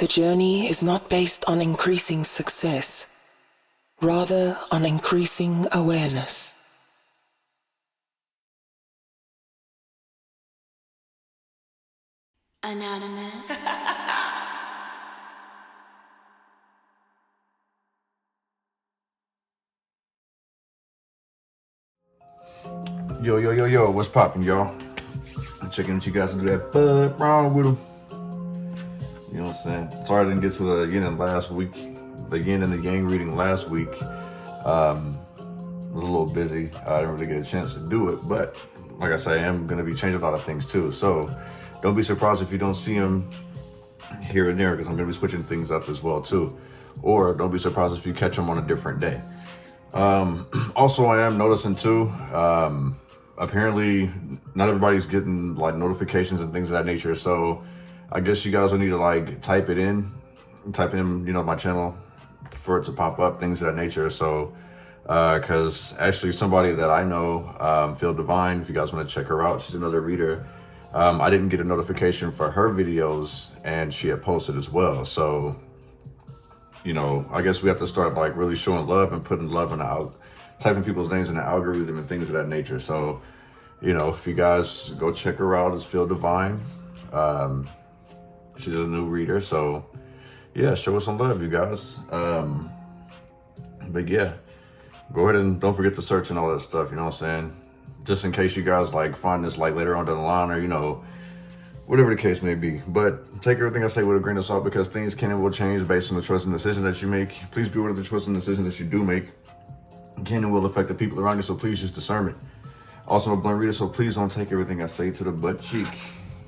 The journey is not based on increasing success, rather on increasing awareness. Anonymous. Yo, what's poppin', y'all? I'm checking what you guys do that bud wrong with them. You know what I'm saying? Sorry I didn't get to the yin and last week. The yin and the yang reading last week. Was a little busy. I didn't really get a chance to do it, but like I said, I am gonna be changing a lot of things too. So don't be surprised if you don't see them here and there, because I'm gonna be switching things up as well too. Or don't be surprised if you catch them on a different day. Also, I am noticing too, apparently not everybody's getting like notifications and things of that nature. So I guess you guys will need to like type in, you know, my channel for it to pop up, things of that nature. So, cause actually somebody that I know, Feel Divine, if you guys want to check her out, she's another reader. I didn't get a notification for her videos and she had posted as well. So, you know, I guess we have to start like really showing love and putting love in out, typing people's names in the algorithm and things of that nature. So, you know, if you guys go check her out, it's Feel Divine. She's a new reader. So yeah, show us some love, you guys. But yeah, go ahead and don't forget to search and all that stuff. You know what I'm saying? Just in case you guys like find this like later on down the line, or, you know, whatever the case may be. But take everything I say with a grain of salt, because things can and will change based on the choices and decisions that you make. Please be aware of the choices and decisions that you do make can and will affect the people around you, so please use discernment. Also, I'm a blunt reader, so please don't take everything I say to the butt cheek.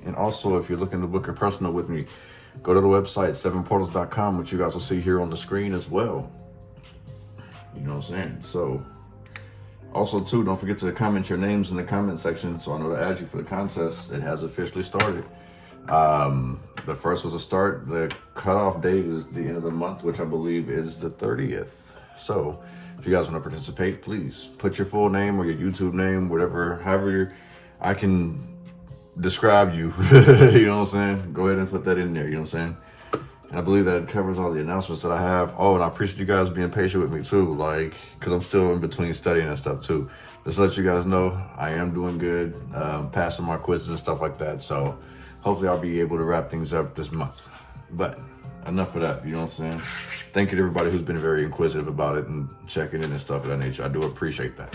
And also, if you're looking to book a personal with me, go to the website, 7portals.com, which you guys will see here on the screen as well. You know what I'm saying? So, also too, don't forget to comment your names in the comment section so I know to add you for the contest. It has officially started. The first was a start. The cutoff date is the end of the month, which I believe is the 30th. So if you guys want to participate, please put your full name or your YouTube name, whatever, however I can describe you. You know what I'm saying? Go ahead and put that in there. You know what I'm saying? And I believe that covers all the announcements that I have. Oh, and I appreciate you guys being patient with me too, like, because I'm still in between studying and stuff too. Just to let you guys know, I am doing good, passing my quizzes and stuff like that. So hopefully I'll be able to wrap things up this month. But enough of that, you know what I'm saying? Thank you to everybody who's been very inquisitive about it and checking in and stuff of that nature. I do appreciate that.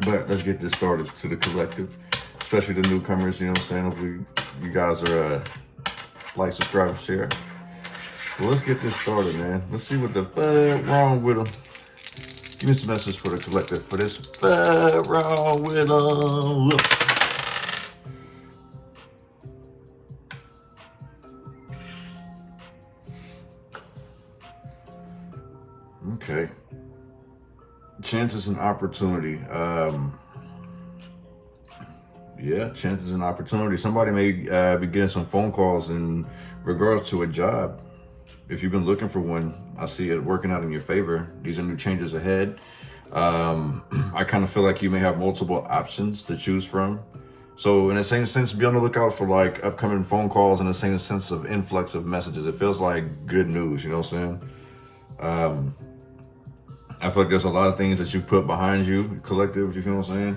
But let's get this started to the collective, especially the newcomers, you know what I'm saying? Hopefully you guys are like, subscribe, and share. Well, let's get this started, man. Let's see what the fuck wrong with them. Give me some message for the collective for this fuck wrong with them. Okay. Chances and opportunity. Yeah, chances and opportunity. Somebody may be getting some phone calls in regards to a job. If you've been looking for one, I see it working out in your favor. These are new changes ahead. I kind of feel like you may have multiple options to choose from. So in the same sense, be on the lookout for like upcoming phone calls in the same sense of influx of messages. It feels like good news, you know what I'm saying? I feel like there's a lot of things that you've put behind you, collective, you know what I'm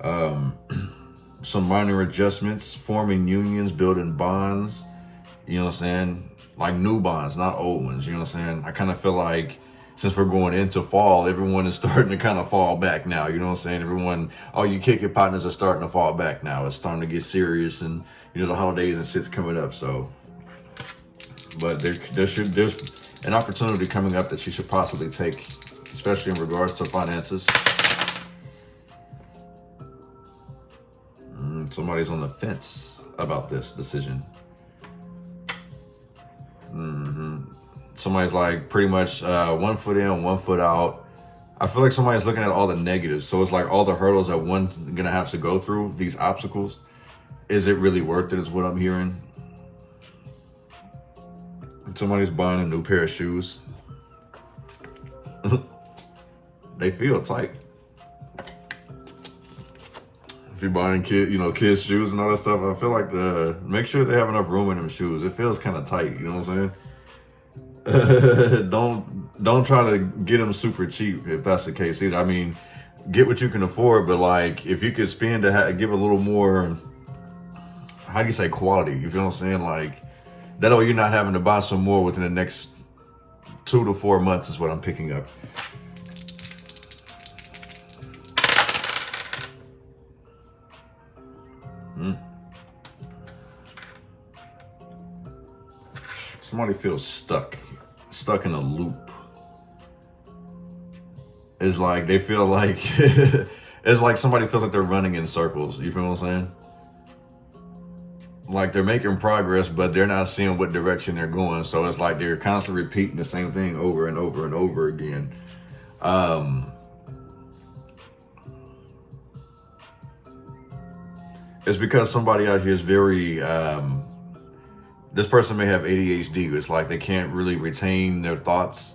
saying? Some minor adjustments, forming unions, building bonds, you know what I'm saying? Like new bonds, not old ones, you know what I'm saying? I kind of feel like since we're going into fall, everyone is starting to kind of fall back now, you know what I'm saying? Everyone, all you kick your partners are starting to fall back now. It's starting to get serious, and you know, the holidays and shit's coming up, so. But there's an opportunity coming up that you should possibly take, especially in regards to finances. Somebody's on the fence about this decision. Somebody's like pretty much 1 foot in, 1 foot out. I feel like somebody's looking at all the negatives. So it's like all the hurdles that one's gonna have to go through, these obstacles. Is it really worth it, is what I'm hearing. Somebody's buying a new pair of shoes. They feel tight. if you're buying kids shoes and all that stuff, I feel like make sure they have enough room in them shoes. It feels kind of tight, you know what I'm saying? Don't try to get them super cheap if that's the case either. I mean, get what you can afford, but like if you could spend to give a little more, how do you say, quality, you feel what I'm saying? Like that way you're not having to buy some more within the next 2 to 4 months is what I'm picking up. Somebody feels stuck in a loop. It's like they feel like it's like somebody feels like they're running in circles. You feel what I'm saying? Like they're making progress, but they're not seeing what direction they're going. So it's like they're constantly repeating the same thing over and over and over again. It's because somebody out here is very, this person may have ADHD. It's like they can't really retain their thoughts.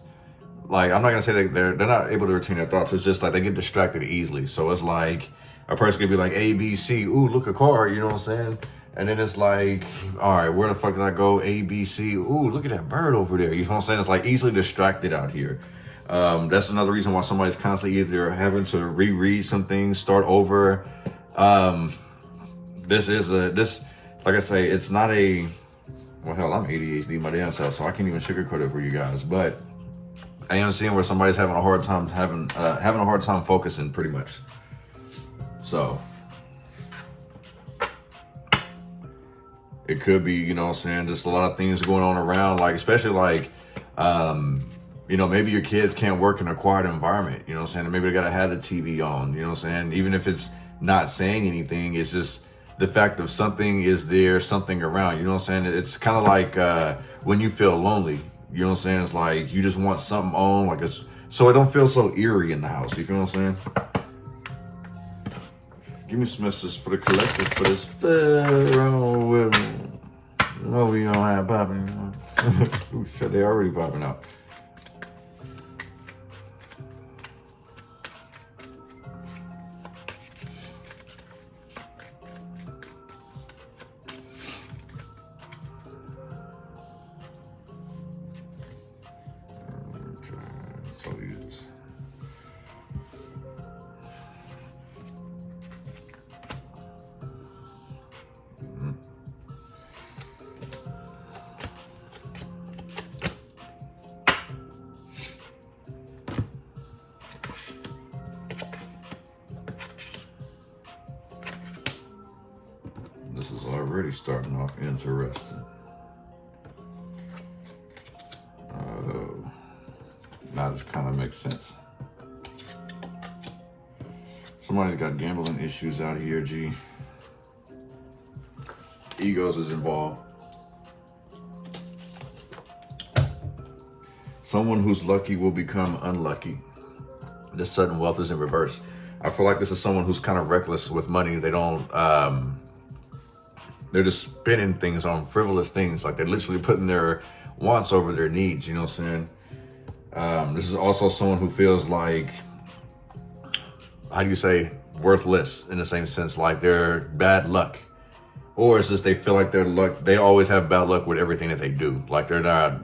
Like, I'm not gonna say that they're not able to retain their thoughts. It's just like they get distracted easily. So it's like a person could be like A, B, C, ooh, look, a car, you know what I'm saying? And then it's like, all right, where the fuck did I go? A, B, C, ooh, look at that bird over there. You know what I'm saying? It's like easily distracted out here. That's another reason why somebody's constantly either having to reread some things, start over. This, like I say, it's not a, well, hell, I'm ADHD my damn self, so I can't even sugarcoat it for you guys. But I am seeing where somebody's having a hard time having a hard time focusing, pretty much. So it could be, you know what I'm saying, just a lot of things going on around, like especially like maybe your kids can't work in a quiet environment, you know what I'm saying? Maybe they gotta have the TV on, you know what I'm saying? Even if it's not saying anything, it's just the fact of something is there, something around, you know what I'm saying? It's kind of like when you feel lonely, you know what I'm saying? It's like you just want something on, like so it don't feel so eerie in the house, you feel what I'm saying? Give me some messages for the collective for this Pharaoh Wittem. What we gonna have popping? Ooh, shit, they already popping out. This is already starting off interesting. Now this kind of makes sense. Somebody's got gambling issues out here, G. Egos is involved. Someone who's lucky will become unlucky. This sudden wealth is in reverse. I feel like this is someone who's kind of reckless with money. They don't, they're just spending things on frivolous things. Like they're literally putting their wants over their needs, you know what I'm saying? This is also someone who feels like, how do you say, worthless in the same sense, like they're bad luck. Or it's just they feel like they always have bad luck with everything that they do. Like they're not,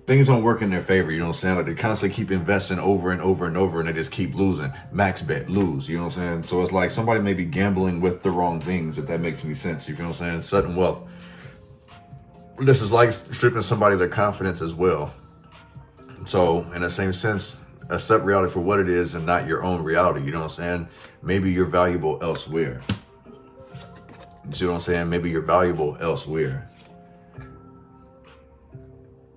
things don't work in their favor, you know what I'm saying? Like they constantly keep investing over and over and over and they just keep losing. Max bet, lose, you know what I'm saying? So it's like somebody may be gambling with the wrong things, if that makes any sense, you feel what I'm saying? Sudden wealth. This is like stripping somebody of their confidence as well. So in the same sense, accept reality for what it is and not your own reality, you know what I'm saying? Maybe you're valuable elsewhere. You see what I'm saying? Maybe you're valuable elsewhere.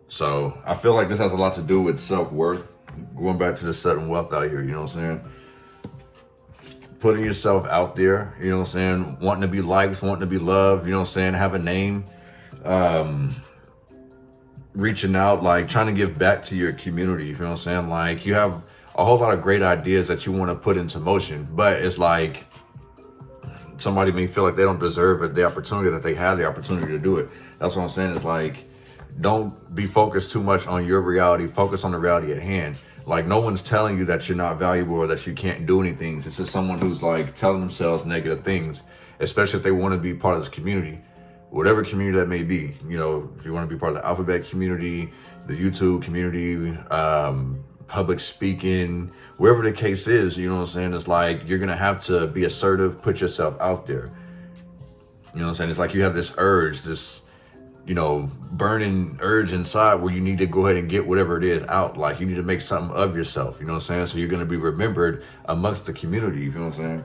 So I feel like this has a lot to do with self-worth. Going back to the sudden wealth out here, you know what I'm saying? Putting yourself out there, you know what I'm saying? Wanting to be liked, wanting to be loved, you know what I'm saying? Have a name. Reaching out, like trying to give back to your community, you feel what I'm saying? Like you have a whole lot of great ideas that you want to put into motion, but it's like somebody may feel like they don't deserve the opportunity that they have the opportunity to do it. That's what I'm saying. It's like, don't be focused too much on your reality. Focus on the reality at hand. Like, no one's telling you that you're not valuable or that you can't do anything. It's just someone who's like telling themselves negative things, especially if they want to be part of this community, whatever community that may be. You know, if you want to be part of the alphabet community, the YouTube community, public speaking, wherever the case is, you know what I'm saying? It's like, you're going to have to be assertive, put yourself out there. You know what I'm saying? It's like you have this urge, this, you know, burning urge inside where you need to go ahead and get whatever it is out. Like, you need to make something of yourself, you know what I'm saying? So you're going to be remembered amongst the community, you feel what I'm saying?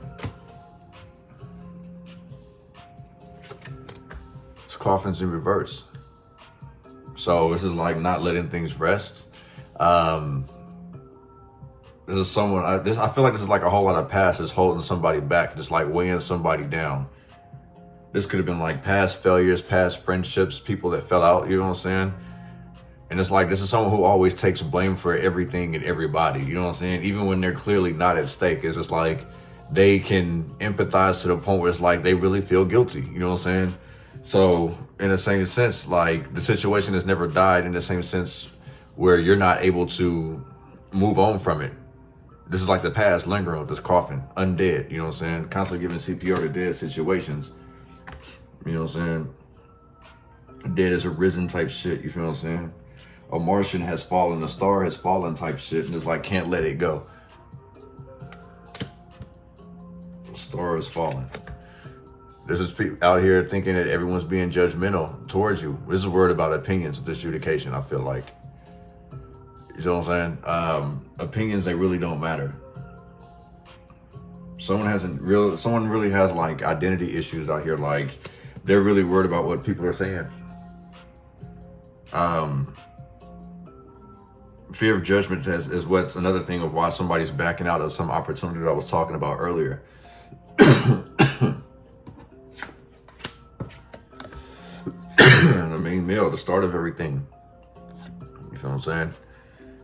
It's coffins in reverse. So this is like not letting things rest. This is someone, I feel like this is like a whole lot of past is holding somebody back, just like weighing somebody down. This could have been like past failures, past friendships, people that fell out, you know what I'm saying? And it's like, this is someone who always takes blame for everything and everybody, you know what I'm saying? Even when they're clearly not at stake, it's just like they can empathize to the point where it's like they really feel guilty, you know what I'm saying? So in the same sense, like the situation has never died in the same sense where you're not able to move on from it. This is like the past lingering with this coffin, undead, you know what I'm saying? Constantly giving CPR to dead situations. You know what I'm saying? Dead as a risen type shit, you feel what I'm saying? A Martian has fallen, a star has fallen type shit, and it's like, can't let it go. A star has fallen. This is people out here thinking that everyone's being judgmental towards you. This is a word about opinions, disjudication, I feel like. You know what I'm saying? Opinions, they really don't matter. Someone really has like identity issues out here. Like, they're really worried about what people are saying. Fear of judgment is what's another thing of why somebody's backing out of some opportunity that I was talking about earlier. The main male, the start of everything. You feel what I'm saying?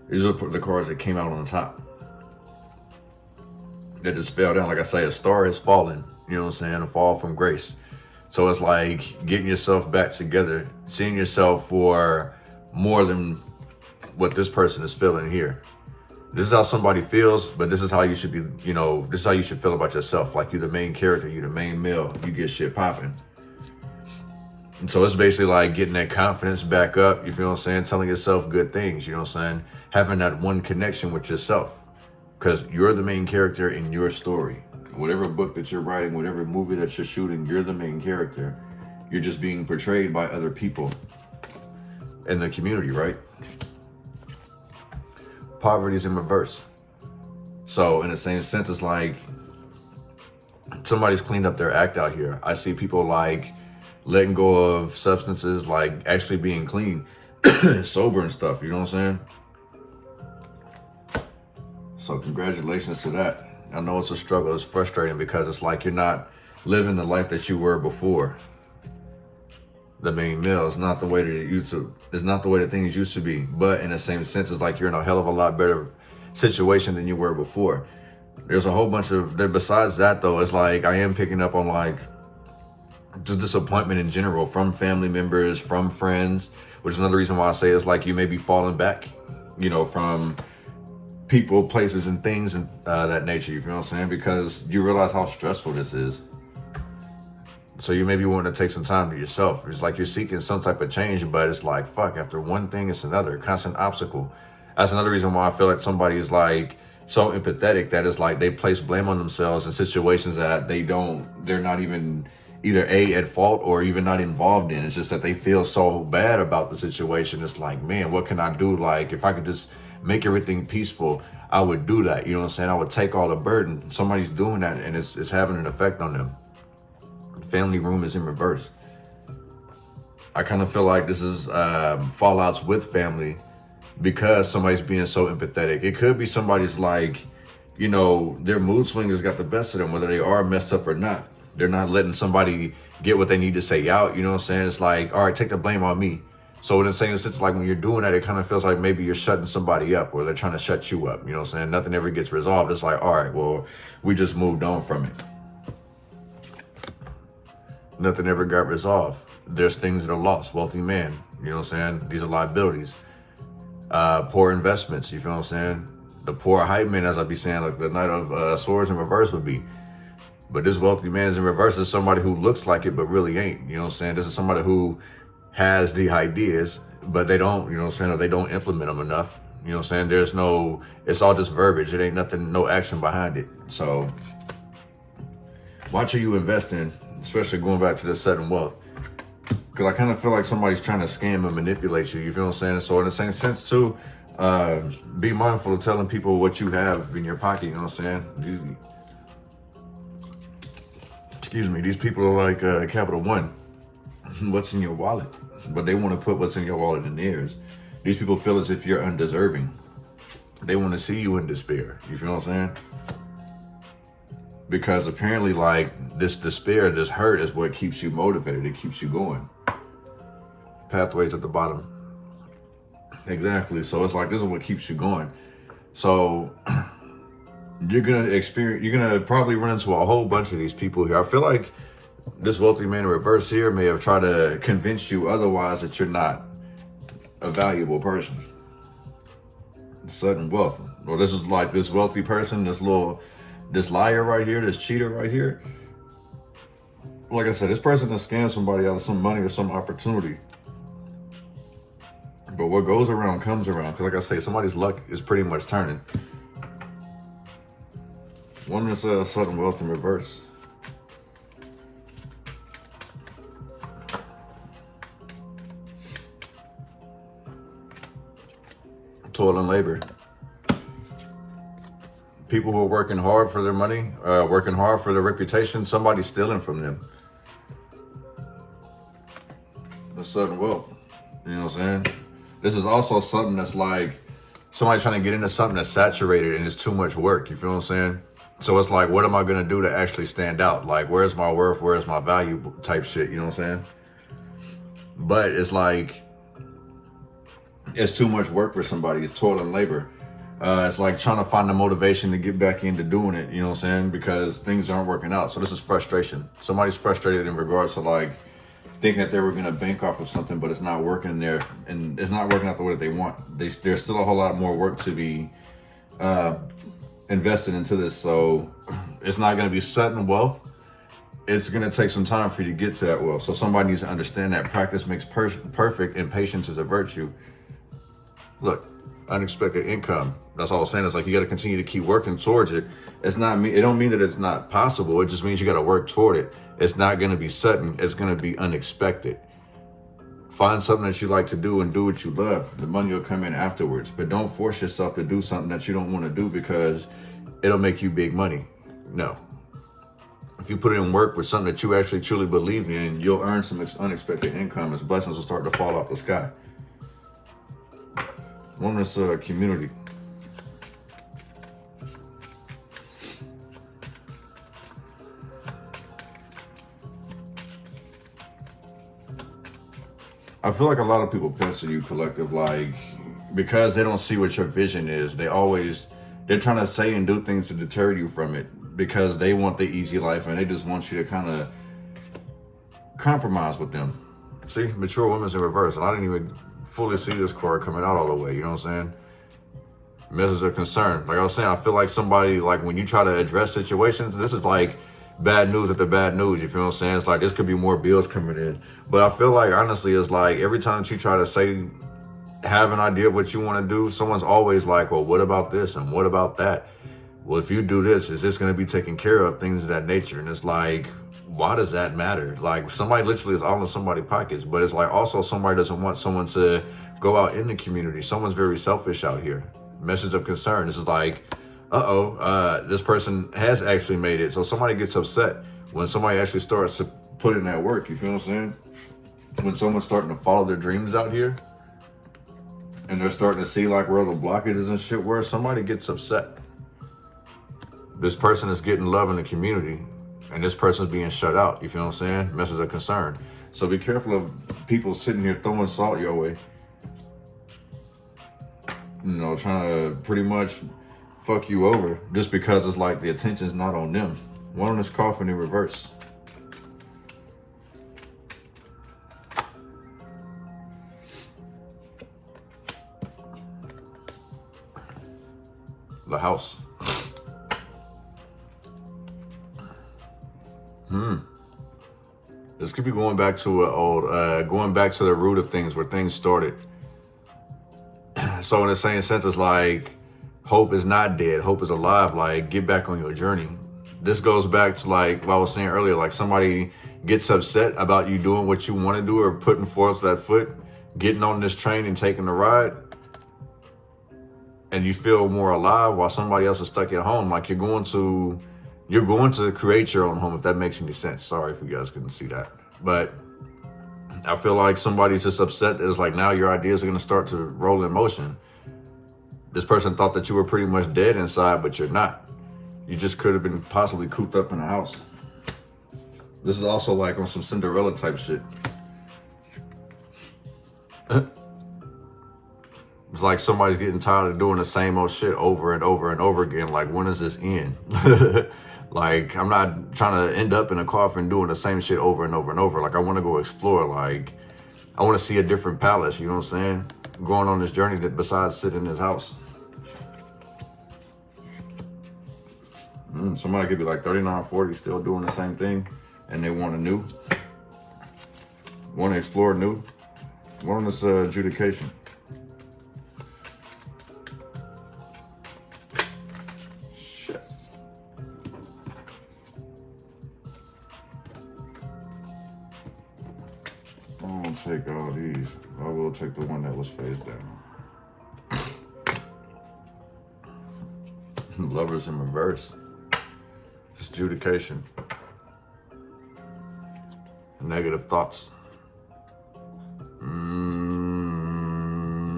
These are the cards that came out on the top. That just fell down. Like I say, a star has fallen. You know what I'm saying? A fall from grace. So it's like getting yourself back together, seeing yourself for more than what this person is feeling here. This is how somebody feels, but this is how you should be, you know, this is how you should feel about yourself. Like, you're the main character, you're the main male, you get shit popping. And so it's basically like getting that confidence back up, you feel what I'm saying? Telling yourself good things, you know what I'm saying? Having that one connection with yourself. Because you're the main character in your story. Whatever book that you're writing, whatever movie that you're shooting, you're the main character. You're just being portrayed by other people in the community, right? Poverty's in reverse. So in the same sense, it's like somebody's cleaned up their act out here. I see people like letting go of substances, like actually being clean, sober and stuff, you know what I'm saying? So congratulations to that. I know it's a struggle, it's frustrating because it's like you're not living the life that you were before. The main male is not the way that it used to, it's not the way that things used to be. But in the same sense, it's like you're in a hell of a lot better situation than you were before. There's a whole bunch of, besides that though, it's like I am picking up on like just disappointment in general from family members, from friends, which is another reason why I say it's like you may be falling back, you know, from people, places, and things and that nature, you feel what I'm saying? Because you realize how stressful this is. So you may be wanting to take some time to yourself. It's like you're seeking some type of change, but it's like, fuck, after one thing, it's another constant obstacle. That's another reason why I feel like somebody is like so empathetic that it's like they place blame on themselves in situations that they're not even either at fault or even not involved in. It's just that they feel so bad about the situation. It's like, man, what can I do? Like, if I could just make everything peaceful, I would do that. You know what I'm saying? I would take all the burden. Somebody's doing that and it's having an effect on them. Family room is in reverse. I kind of feel like this is fallouts with family because somebody's being so empathetic. It could be somebody's like, you know, their mood swing has got the best of them, whether they are messed up or not. They're not letting somebody get what they need to say out. You know what I'm saying? It's like, all right, take the blame on me. So in the same sense, like when you're doing that, it kind of feels like maybe you're shutting somebody up or they're trying to shut you up. You know what I'm saying? Nothing ever gets resolved. It's like, all right, well, we just moved on from it. Nothing ever got resolved. There's things that are lost. Wealthy man, you know what I'm saying? These are liabilities. Poor investments, you feel what I'm saying? the poor hype man, as I be saying, like the Knight of Swords in reverse would be. But this wealthy man is in reverse is somebody who looks like it, but really ain't. You know what I'm saying? This is somebody who has the ideas, but they don't, you know what I'm saying, or they don't implement them enough. You know what I'm saying? There's no, it's all just verbiage. It ain't nothing, no action behind it. So watch who you invest in, especially going back to this sudden wealth. Because I kind of feel like somebody's trying to scam and manipulate you. You feel what I'm saying? So in the same sense too, be mindful of telling people what you have in your pocket. You know what I'm saying? Excuse me. These people are like Capital One. What's in your wallet? But they want to put what's in your wallet in theirs. These people feel as if you're undeserving. They want to see you in despair. You feel what I'm saying? Because apparently, like, this despair, this hurt is what keeps you motivated. It keeps you going. Pathways at the bottom. Exactly. So it's like, this is what keeps you going. So you're gonna probably run into a whole bunch of these people here. I feel like this wealthy man in reverse here may have tried to convince you otherwise that you're not a valuable person. Sudden wealth. Or this is like this wealthy person, this liar right here, this cheater right here. Like I said, this person has scammed somebody out of some money or some opportunity. But what goes around comes around. Because like I say, somebody's luck is pretty much turning. One is sudden wealth in reverse. Toil and labor. People who are working hard for their money, working hard for their reputation, somebody's stealing from them. The sudden wealth. You know what I'm saying? This is also something that's like somebody trying to get into something that's saturated and it's too much work. You feel what I'm saying? So it's like, what am I going to do to actually stand out? Like, where's my worth? Where's my value type shit? You know what I'm saying? But it's like, it's too much work for somebody. It's toil and labor. It's like trying to find the motivation to get back into doing it. You know what I'm saying? Because things aren't working out. So this is frustration. Somebody's frustrated in regards to like thinking that they were going to bank off of something, but it's not working there. And it's not working out the way that they want. There's still a whole lot more work to be invested into this. So it's not going to be sudden wealth. It's going to take some time for you to get to that wealth. So somebody needs to understand that practice makes perfect and patience is a virtue. Look, unexpected income. That's all I'm saying. It's like you got to continue to keep working towards it. It don't mean that it's not possible. It just means you got to work toward it. It's not going to be sudden. It's going to be unexpected. Find something that you like to do and do what you love. The money will come in afterwards. But don't force yourself to do something that you don't want to do because it'll make you big money. No. If you put in work with something that you actually truly believe in, you'll earn some unexpected income as blessings will start to fall off the sky. One is community. I feel like a lot of people pester you, collective, like, because they don't see what your vision is. They're trying to say and do things to deter you from it because they want the easy life and they just want you to kind of compromise with them. See, mature women's in reverse, and I didn't even fully see this card coming out all the way. You know what I'm saying? Message of concern. Like I was saying, I feel like somebody, like when you try to address situations, this is like bad news after bad news. You feel what I'm saying? It's like this could be more bills coming in. But I feel like honestly, it's like every time that you try to say, have an idea of what you want to do, someone's always like, well, what about this and what about that? Well, if you do this, is this going to be taken care of? Things of that nature. And it's like, why does that matter? Like somebody literally is all in somebody's pockets, but it's like also somebody doesn't want someone to go out in the community. Someone's very selfish out here. Message of concern. This is like, this person has actually made it. So somebody gets upset when somebody actually starts to put in that work. You feel what I'm saying? When someone's starting to follow their dreams out here and they're starting to see like where the blockages and shit were, somebody gets upset. This person is getting love in the community and this person's being shut out. You feel what I'm saying? Message of concern. So be careful of people sitting here throwing salt your way. You know, trying to pretty much fuck you over just because it's like the attention's not on them. One on this coffin in reverse. The house. This could be going back to going back to the root of things, where things started. So in the same sense, it's like hope is not dead. Hope is alive. Like, get back on your journey. This goes back to like what I was saying earlier, like somebody gets upset about you doing what you want to do or putting forth that foot, getting on this train and taking the ride, and you feel more alive while somebody else is stuck at home. Like you're going to create your own home, if that makes any sense. Sorry if you guys couldn't see that. But I feel like somebody's just upset that it's like now your ideas are going to start to roll in motion. This person thought that you were pretty much dead inside, but you're not. You just could have been possibly cooped up in a house. This is also like on some Cinderella type shit. It's like somebody's getting tired of doing the same old shit over and over and over again. Like, when does this end? Like, I'm not trying to end up in a coffin doing the same shit over and over and over. Like, I want to go explore. Like, I want to see a different palace. You know what I'm saying? Going on this journey that besides sitting in this house. Somebody could be like 39, 40, still doing the same thing, and they want to explore new. Want this adjudication. Shit. I won't take all these. I will take the one that was face down. Lovers in reverse. Adjudication. Negative thoughts.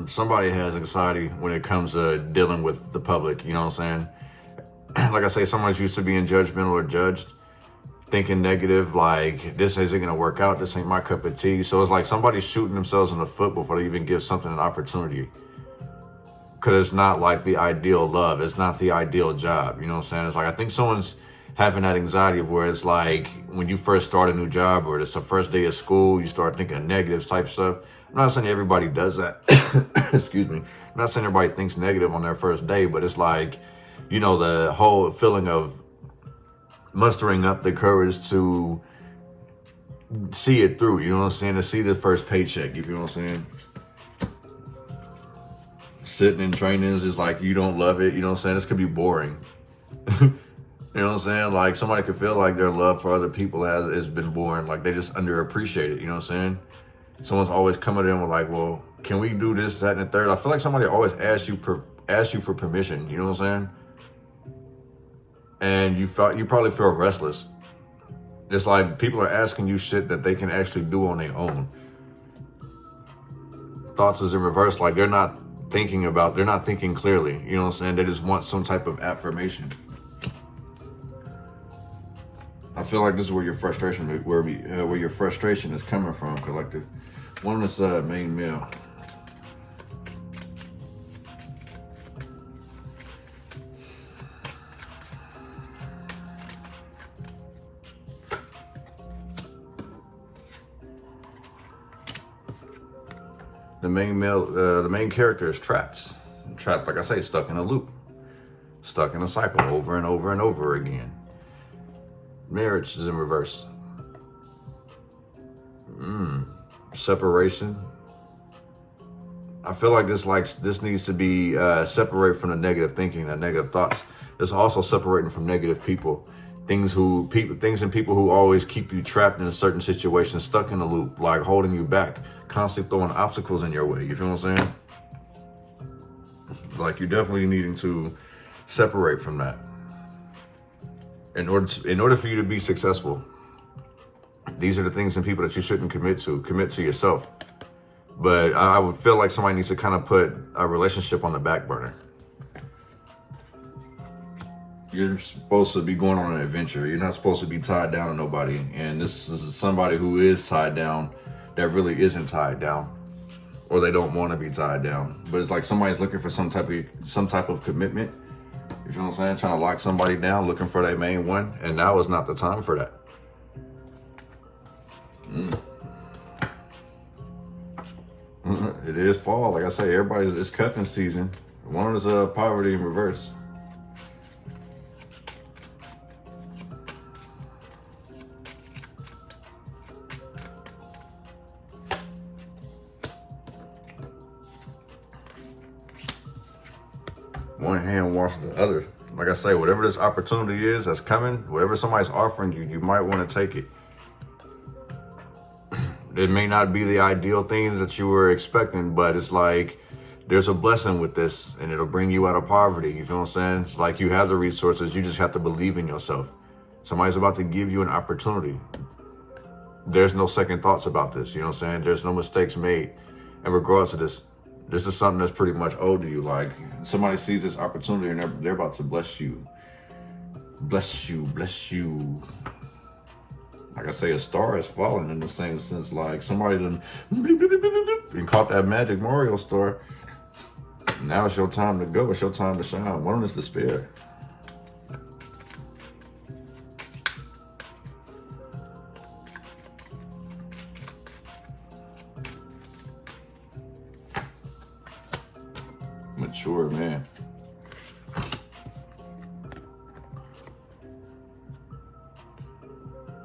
Somebody has anxiety when it comes to dealing with the public, you know what I'm saying? Like I say, someone's used to being judgmental or judged, thinking negative, like this isn't gonna work out, this ain't my cup of tea. So it's like somebody's shooting themselves in the foot before they even give something an opportunity. Because it's not like the ideal love, it's not the ideal job, you know what I'm saying? It's like, I think someone's having that anxiety of where it's like when you first start a new job or it's the first day of school, you start thinking of negative type stuff. I'm not saying everybody does that. Excuse me. I'm not saying everybody thinks negative on their first day, but it's like, you know, the whole feeling of mustering up the courage to see it through, you know what I'm saying? To see the first paycheck, you feel what I'm saying? Sitting in training is just like, you don't love it, you know what I'm saying? This could be boring. You know what I'm saying? Like, somebody could feel like their love for other people has been boring. Like, they just underappreciate it, you know what I'm saying? Someone's always coming in with like, well, can we do this, that, and the third? I feel like somebody always asks you for permission, you know what I'm saying? And you probably feel restless. It's like people are asking you shit that they can actually do on their own. Thoughts is in reverse, like they're not thinking clearly, you know what I'm saying? They just want some type of affirmation. I feel like this is where your frustration, where your frustration is coming from, collective. One is main male. The main character is trapped. Trapped, like I say, stuck in a loop, stuck in a cycle over and over and over again. Marriage is in reverse. Separation. I feel like this needs to be separate from the negative thinking, the negative thoughts. It's also separating from negative people. Things and people who always keep you trapped in a certain situation, stuck in a loop, like holding you back, constantly throwing obstacles in your way. You feel what I'm saying? Like, you're definitely needing to separate from that. In order for you to be successful, these are the things and people that you shouldn't commit to. Commit to yourself. But I would feel like somebody needs to kind of put a relationship on the back burner. You're supposed to be going on an adventure. You're not supposed to be tied down to nobody. And this is somebody who is tied down that really isn't tied down, or they don't want to be tied down. But it's like somebody's looking for some type of commitment. You feel what I'm saying? Trying to lock somebody down, looking for their main one. And now is not the time for that. It is fall. Like I say, it's cuffing season. One is poverty in reverse. one hand washes the other. Like I say, whatever this opportunity is that's coming, whatever somebody's offering you, you might want to take it. It may not be the ideal things that you were expecting, but it's like there's a blessing with this, and it'll bring you out of poverty. You feel what I'm saying? It's like you have the resources, you just have to believe in yourself. Somebody's about to give you an opportunity. There's no second thoughts about this, you know what I'm saying? There's no mistakes made. In regards to this is something that's pretty much owed to you. Like, somebody sees this opportunity and they're about to bless you. Bless you, bless you. Like I say, a star is falling in the same sense, like somebody done and caught that magic Mario star. Now it's your time to go. It's your time to shine. One is despair. Mature man.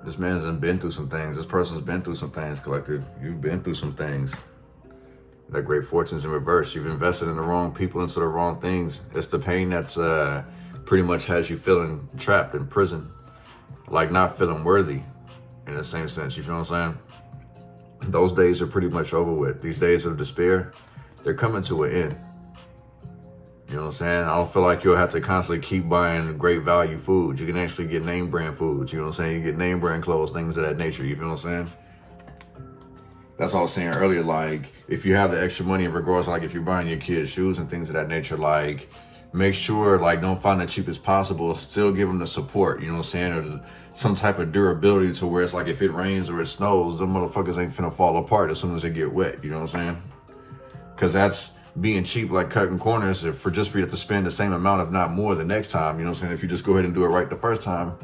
This man's been through some things. This person's been through some things, collective. You've been through some things. That great fortune's in reverse. You've invested in the wrong people into the wrong things. It's the pain that's pretty much has you feeling trapped in prison. Like not feeling worthy in the same sense. You feel what I'm saying? Those days are pretty much over with. These days of despair, they're coming to an end. You know what I'm saying? I don't feel like you'll have to constantly keep buying great value foods. You can actually get name brand foods. You know what I'm saying? You get name brand clothes, things of that nature. You feel what I'm saying? That's what I was saying earlier. Like, if you have the extra money in regards, like if you're buying your kids shoes and things of that nature, like make sure, like, don't find the cheapest possible. Still give them the support, you know what I'm saying? Or some type of durability to where it's like if it rains or it snows, them motherfuckers ain't finna fall apart as soon as they get wet. You know what I'm saying? Because that's being cheap, like cutting corners for you to have to spend the same amount, if not more, the next time. You know what I'm saying? If you just go ahead and do it right the first time,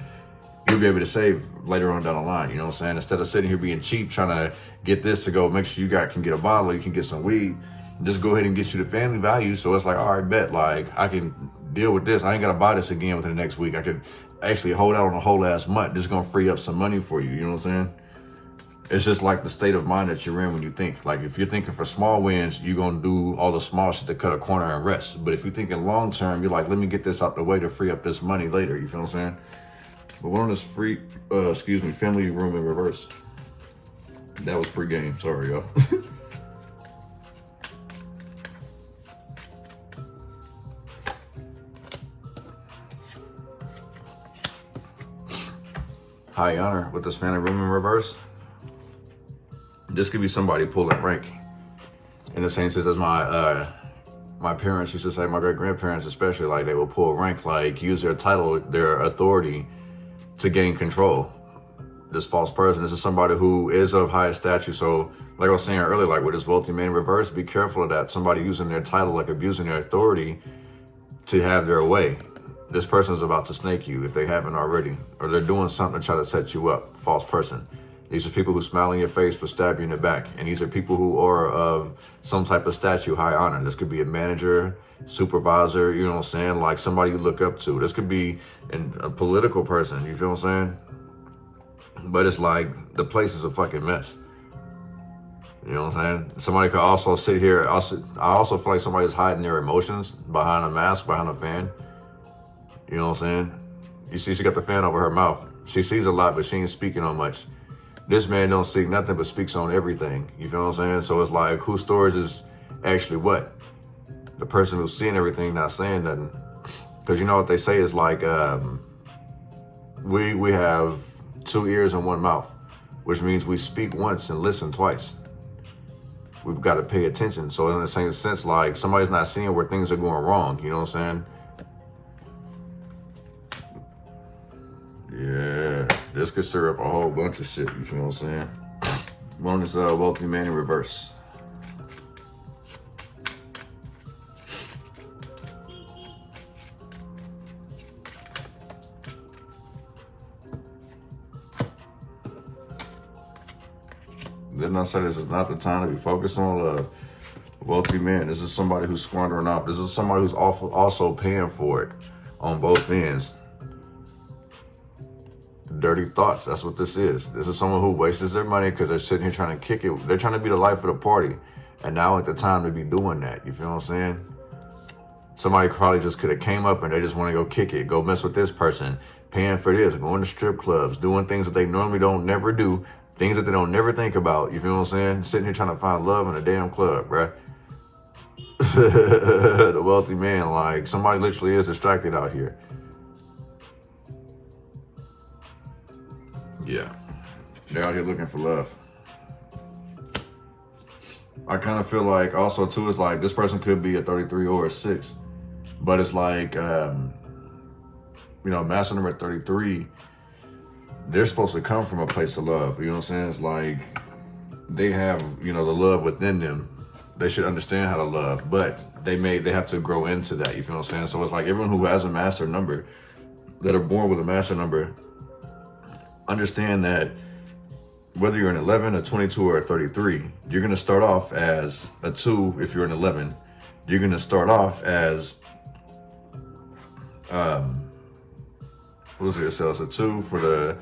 you'll be able to save later on down the line. You know what I'm saying? Instead of sitting here being cheap, trying to get this to go, make sure you can get a bottle, you can get some weed, just go ahead and get you the family value. So it's like, all right, bet, like I can deal with this. I ain't got to buy this again within the next week. I could actually hold out on a whole ass month. This is going to free up some money for you. You know what I'm saying? It's just like the state of mind that you're in when you think. Like, if you're thinking for small wins, you're going to do all the small shit to cut a corner and rest. But if you're thinking long term, you're like, let me get this out the way to free up this money later. You feel what I'm saying? But one on this family room in reverse. That was pre-game. Sorry, y'all. High honor with this family room in reverse. This could be somebody pulling rank. In the same sense as my parents used to say, my great-grandparents especially, like they will pull rank, like use their title, their authority to gain control. This false person, this is somebody who is of higher stature. So like I was saying earlier, like with this wealthy man in reverse, be careful of that. Somebody using their title, like abusing their authority to have their way. This person is about to snake you if they haven't already, or they're doing something to try to set you up. False person. These are people who smile in your face but stab you in the back. And these are people who are of some type of statue, high honor. This could be a manager, supervisor, you know what I'm saying? Like somebody you look up to. This could be a political person, you feel what I'm saying? But it's like the place is a fucking mess. You know what I'm saying? Somebody could also sit here. I also feel like somebody's hiding their emotions behind a mask, behind a fan. You know what I'm saying? You see she got the fan over her mouth. She sees a lot, but she ain't speaking on much. This man don't see nothing but speaks on everything. You feel what I'm saying? So it's like, whose stories is actually what? The person who's seeing everything, not saying nothing. Because you know what they say is like, we have 2 ears and 1 mouth, which means we speak once and listen twice. We've got to pay attention. So in the same sense, like somebody's not seeing where things are going wrong. You know what I'm saying? Yeah, this could stir up a whole bunch of shit, you feel what I'm saying? One is wealthy man in reverse. Didn't I say this is not the time to be focused on love? Wealthy man, this is somebody who's squandering off. This is somebody who's also paying for it on both ends. Dirty thoughts, that's what this is. This is someone who wastes their money because they're sitting here trying to kick it. They're trying to be the life of the party. And now ain't the time to be doing that. You feel what I'm saying? Somebody probably just could have came up and they just want to go kick it, go mess with this person, paying for this, going to strip clubs, doing things that they normally don't never do, things that they don't never think about. You feel what I'm saying? Sitting here trying to find love in a damn club, bruh. The wealthy man, like, somebody literally is distracted out here. Yeah, they're out here looking for love. I kind of feel like also too, it's like this person could be a 33 or a 6, but it's like, you know, master number 33, they're supposed to come from a place of love. You know what I'm saying? It's like they have, you know, the love within them. They should understand how to love, but they have to grow into that. You feel what I'm saying? So it's like everyone who has a master number, that are born with a master number, understand that whether you're an 11, a 22, or a 33, you're going to start off as a 2 if you're an 11. You're going to start off as, what was it? So it's a 2 for the,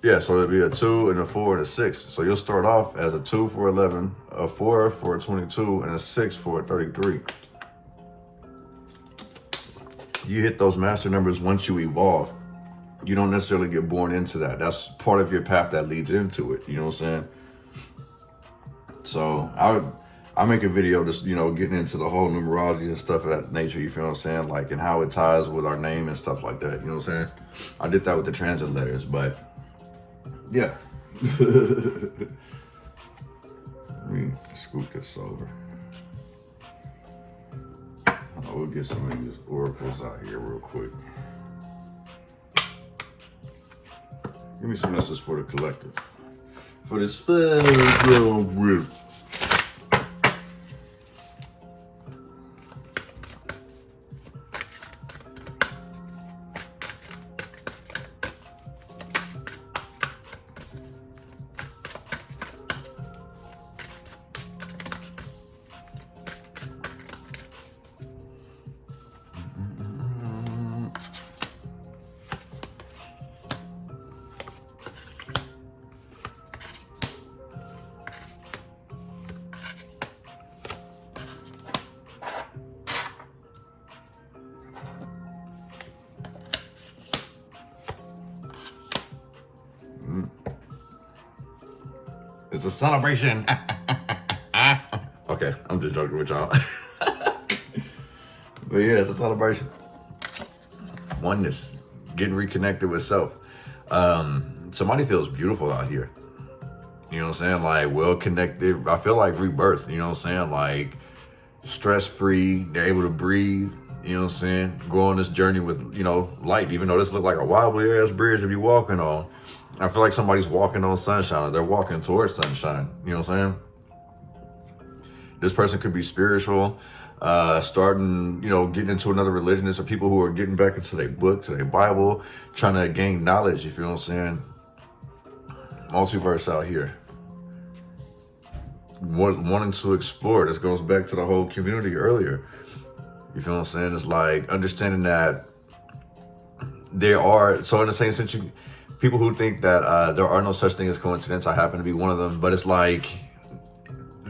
yeah, so it'd be a 2 and a 4 and a 6. So you'll start off as a 2 for 11, a 4 for a 22, and a 6 for a 33. You hit those master numbers once you evolve. You don't necessarily get born into that. That's part of your path that leads into it. You know what I'm saying? So I make a video just, you know, getting into the whole numerology and stuff of that nature. You feel what I'm saying? Like, and how it ties with our name and stuff like that. You know what I'm saying? I did that with the transit letters, but yeah. Let me scoop this over. We'll get some of these oracles out here real quick. Give me some messages for the collective. For this federal group. It's a celebration. Okay, I'm just joking with y'all. But yeah, it's a celebration. Oneness, getting reconnected with self. Somebody feels beautiful out here. You know what I'm saying? Like, well connected. I feel like rebirth. You know what I'm saying? Like, stress-free. They're able to breathe. You know what I'm saying? Go on this journey with, you know, light. Even though this look like a wobbly ass bridge to be walking on, I feel like somebody's walking on sunshine. Or they're walking towards sunshine. You know what I'm saying? This person could be spiritual, starting, you know, getting into another religion. There's some people who are getting back into their book, to their Bible, trying to gain knowledge. You feel what I'm saying? Multiverse out here. Wanting to explore. This goes back to the whole community earlier. You feel what I'm saying? It's like understanding that there are, so in the same sense, people who think that there are no such thing as coincidence, I happen to be one of them, but it's like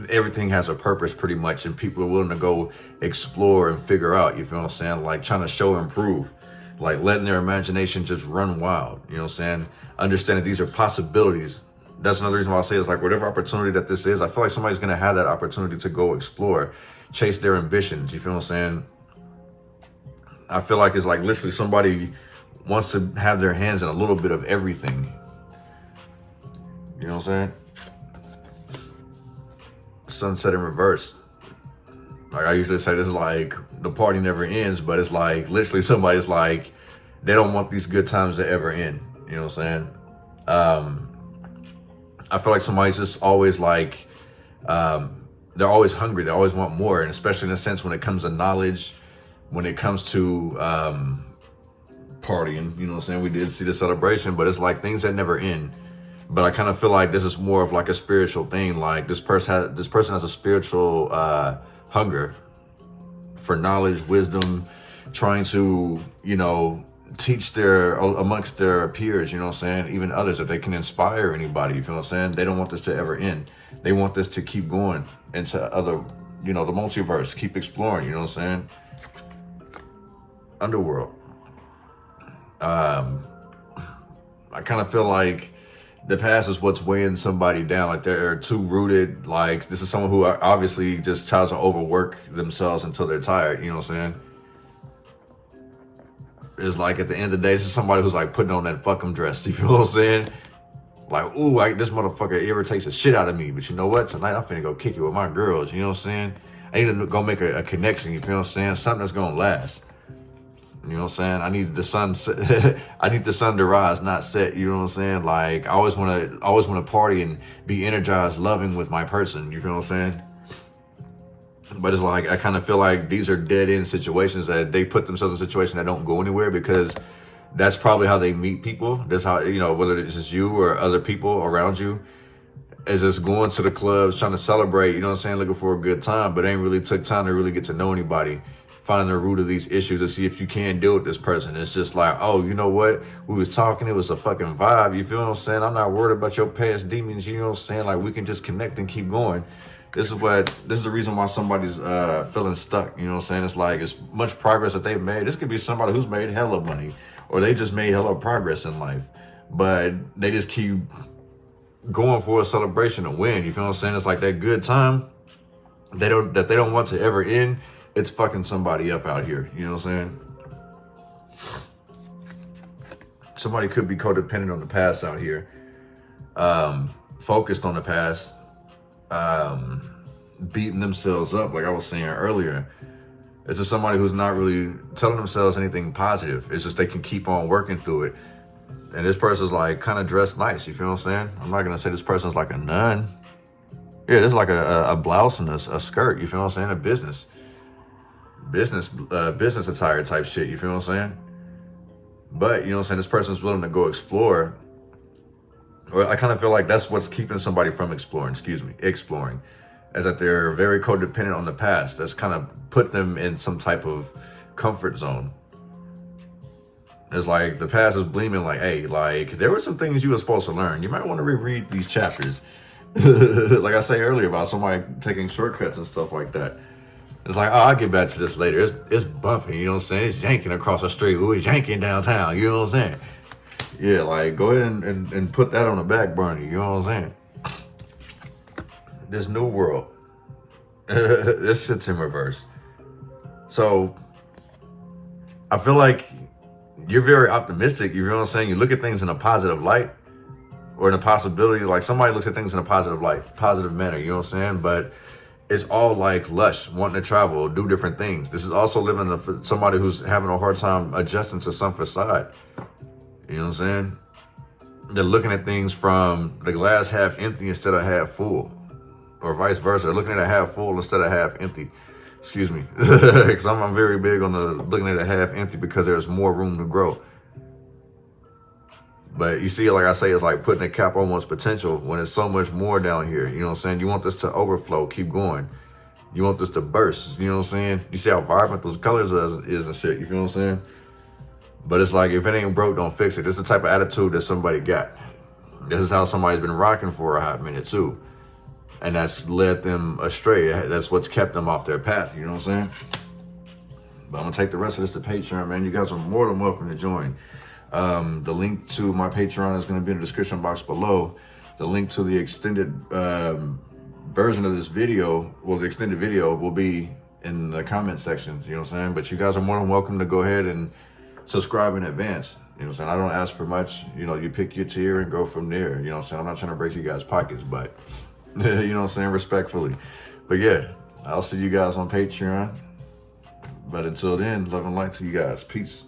everything has a purpose pretty much, and people are willing to go explore and figure out, you feel what I'm saying? Like trying to show and prove, like letting their imagination just run wild, you know what I'm saying? Understanding these are possibilities. That's another reason why I say it's like whatever opportunity that this is, I feel like somebody's going to have that opportunity to go explore, chase their ambitions, you feel what I'm saying? I feel like it's like literally somebody wants to have their hands in a little bit of everything. You know what I'm saying? Sunset in reverse. Like I usually say, this is like the party never ends, but it's like literally somebody's like, they don't want these good times to ever end. You know what I'm saying? I feel like somebody's just always like, they're always hungry. They always want more. And especially in a sense when it comes to knowledge, when it comes to partying, you know what I'm saying? We did see the celebration, but it's like things that never end. But I kind of feel like this is more of like a spiritual thing. Like this person has a spiritual hunger for knowledge, wisdom, trying to, you know, teach amongst their peers, you know what I'm saying? Even others, if they can inspire anybody, you feel what I'm saying? They don't want this to ever end. They want this to keep going into other you know, the multiverse. Keep exploring, you know what I'm saying? Underworld. I kind of feel like the past is what's weighing somebody down. Like they're too rooted. Like this is someone who obviously just tries to overwork themselves until they're tired. You know what I'm saying? It's like at the end of the day, this is somebody who's like putting on that fucking dress. You feel what I'm saying? Like, ooh, this motherfucker irritates the shit out of me. But you know what? Tonight I'm finna go kick it with my girls. You know what I'm saying? I need to go make a connection. You feel what I'm saying? Something that's gonna last. You know what I'm saying? I need the sun. I need the sun to rise, not set. You know what I'm saying? Like I always want to party and be energized, loving with my person. You feel what I'm saying? But it's like I kind of feel like these are dead end situations that they put themselves in a situation that don't go anywhere because that's probably how they meet people. That's how, you know, whether it's just you or other people around you, is just going to the clubs, trying to celebrate. You know what I'm saying? Looking for a good time, but ain't really took time to really get to know anybody. Finding the root of these issues to see if you can deal with this person. It's just like, oh, you know what? We was talking, it was a fucking vibe. You feel what I'm saying? I'm not worried about your past demons. You know what I'm saying? Like we can just connect and keep going. This is the reason why somebody's feeling stuck. You know what I'm saying? It's like as much progress that they've made. This could be somebody who's made hella money or they just made hella progress in life, but they just keep going for a celebration to win. You feel what I'm saying? It's like that good time they don't want to ever end. It's fucking somebody up out here. You know what I'm saying? Somebody could be codependent on the past out here. Focused on the past. Beating themselves up, like I was saying earlier. It's just somebody who's not really telling themselves anything positive. It's just they can keep on working through it. And this person's like kind of dressed nice. You feel what I'm saying? I'm not going to say this person's like a nun. Yeah, this is like a blouse and a skirt. You feel what I'm saying? A business attire type shit. You feel what I'm saying? But you know what I'm saying, this person's willing to go explore, or I kind of feel like that's what's keeping somebody from exploring, is that they're very codependent on the past. That's kind of put them in some type of comfort zone. It's like the past is gleaming like, hey, like there were some things you were supposed to learn. You might want to reread these chapters. Like I say earlier about somebody taking shortcuts and stuff like that. It's like, oh, I'll get back to this later. It's bumping, you know what I'm saying? It's yanking across the street. Ooh, it's yanking downtown, you know what I'm saying? Yeah, like, go ahead and put that on the back burner, you know what I'm saying? This new world. This shit's in reverse. So, I feel like you're very optimistic, you know what I'm saying? You look at things in a positive light, or in a possibility, like somebody looks at things in a positive light, positive manner, you know what I'm saying? But it's all like lush, wanting to travel, do different things. This is also living for somebody who's having a hard time adjusting to some facade. You know what I'm saying? They're looking at things from the glass half empty instead of half full, or vice versa. They're looking at it half full instead of half empty. Excuse me, because I'm very big on the looking at it half empty because there's more room to grow. But you see, like I say, it's like putting a cap on one's potential when there's so much more down here. You know what I'm saying? You want this to overflow, keep going. You want this to burst. You know what I'm saying? You see how vibrant those colors is and shit. You feel what I'm saying? But it's like, if it ain't broke, don't fix it. This is the type of attitude that somebody got. This is how somebody's been rocking for a hot minute too. And that's led them astray. That's what's kept them off their path. You know what I'm saying? But I'm going to take the rest of this to Patreon, man. You guys are more than welcome to join. The link to my Patreon is going to be in the description box below. The link to the extended version of this video, well, the extended video will be in the comment sections, you know what I'm saying? But you guys are more than welcome to go ahead and subscribe in advance. You know what I'm saying? I don't ask for much. You know, you pick your tier and go from there. You know what I'm saying? I'm not trying to break you guys' pockets, but you know what I'm saying? Respectfully. But yeah, I'll see you guys on Patreon. But until then, love and light to you guys. Peace.